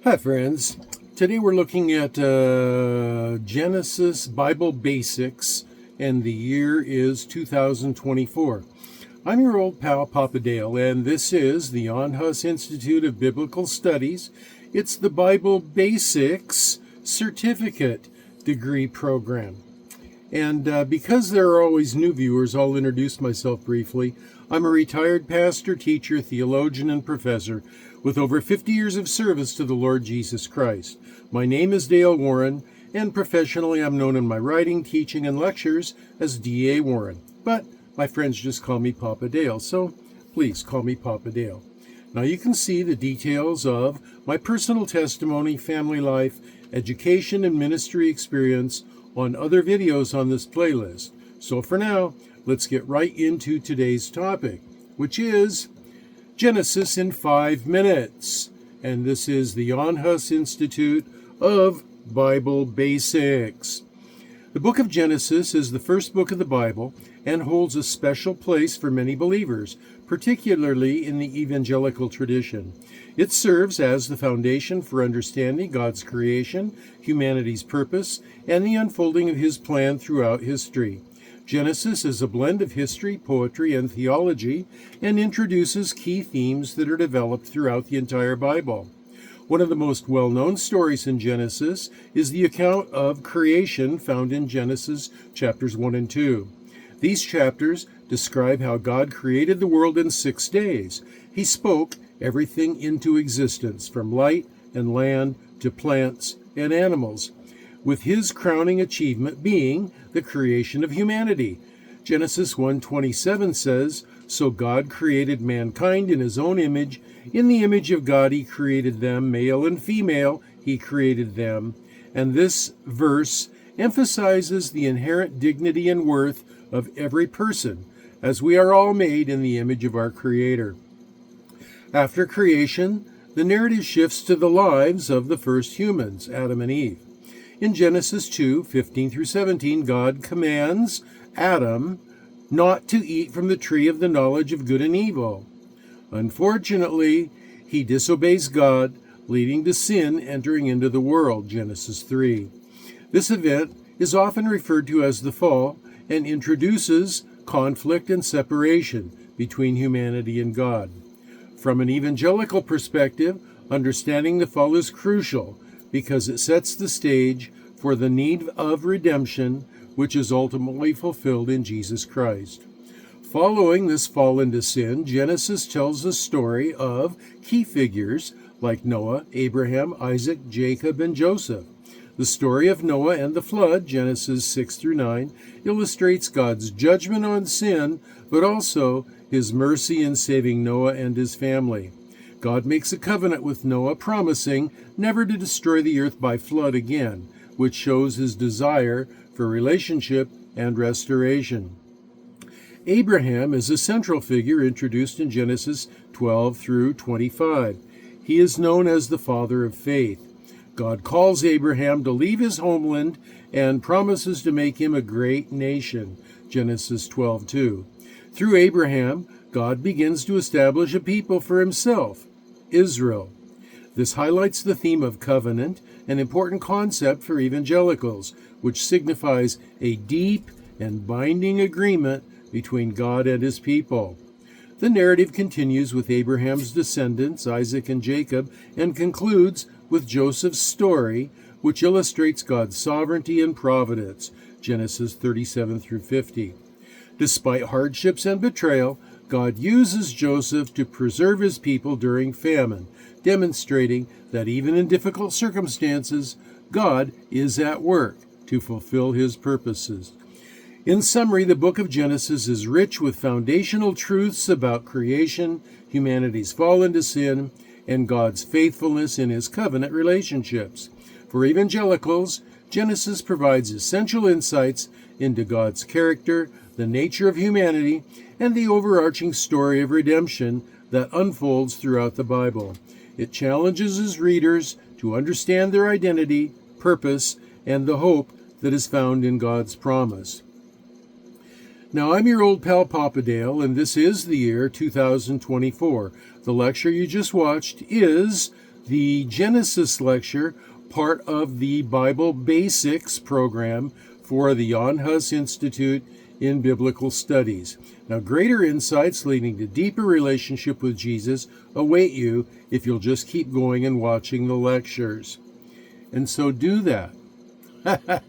Hi, friends. Today we're looking at Genesis Bible Basics, and the year is 2024. I'm your old pal, Papa Dale, and this is the Onhus Institute of Biblical Studies. It's the Bible Basics Certificate Degree Program. And because there are always new viewers, I'll introduce myself briefly. I'm a retired pastor, teacher, theologian, and professor with over 50 years of service to the Lord Jesus Christ. My name is Dale Warren, and professionally I'm known in my writing, teaching, and lectures as D.A. Warren. But my friends just call me Papa Dale, so please call me Papa Dale. Now you can see the details of my personal testimony, family life, education, and ministry experience on other videos on this playlist. So for now, let's get right into today's topic, which is Genesis in 5 minutes. And this is the Onhus Institute of Bible Basics. The book of Genesis is the first book of the Bible and holds a special place for many believers, particularly in the evangelical tradition. It serves as the foundation for understanding God's creation, humanity's purpose, and the unfolding of His plan throughout history. Genesis is a blend of history, poetry, and theology, and introduces key themes that are developed throughout the entire Bible. One of the most well-known stories in Genesis is the account of creation found in Genesis chapters 1 and 2. These chapters describe how God created the world in 6 days. He spoke everything into existence, from light and land to plants and animals, with His crowning achievement being the creation of humanity. Genesis 1:27 says, "So God created mankind in His own image. In the image of God He created them, male and female He created them." And this verse emphasizes the inherent dignity and worth of every person, as we are all made in the image of our Creator. After creation, the narrative shifts to the lives of the first humans, Adam and Eve. In Genesis 2:15 through 17, God commands Adam not to eat from the tree of the knowledge of good and evil. Unfortunately, he disobeys God, leading to sin entering into the world, Genesis 3. This event is often referred to as the fall and introduces conflict and separation between humanity and God. From an evangelical perspective, understanding the fall is crucial because it sets the stage for the need of redemption, which is ultimately fulfilled in Jesus Christ. Following this fall into sin, Genesis tells the story of key figures like Noah, Abraham, Isaac, Jacob, and Joseph. The story of Noah and the flood, Genesis 6 through 9, illustrates God's judgment on sin, but also His mercy in saving Noah and his family. God makes a covenant with Noah, promising never to destroy the earth by flood again, which shows His desire for relationship and restoration. Abraham is a central figure introduced in Genesis 12 through 25. He is known as the father of faith. God calls Abraham to leave his homeland and promises to make him a great nation, Genesis 12:2. Through Abraham, God begins to establish a people for Himself, Israel. This highlights the theme of covenant, an important concept for evangelicals, which signifies a deep and binding agreement between God and His people. The narrative continues with Abraham's descendants, Isaac and Jacob, and concludes with Joseph's story, which illustrates God's sovereignty and providence, Genesis 37 through 50. Despite hardships and betrayal, God uses Joseph to preserve His people during famine, demonstrating that even in difficult circumstances, God is at work to fulfill His purposes. In summary, the book of Genesis is rich with foundational truths about creation, humanity's fall into sin, and God's faithfulness in His covenant relationships. For evangelicals, Genesis provides essential insights into God's character, the nature of humanity, and the overarching story of redemption that unfolds throughout the Bible. It challenges its readers to understand their identity, purpose, and the hope that is found in God's promise. Now, I'm your old pal Papa Dale, and this is the year 2024. The lecture you just watched is the Genesis lecture, part of the Bible Basics program for the Jan Hus Institute in Biblical Studies. Now, greater insights leading to deeper relationship with Jesus await you if you'll just keep going and watching the lectures. And so do that.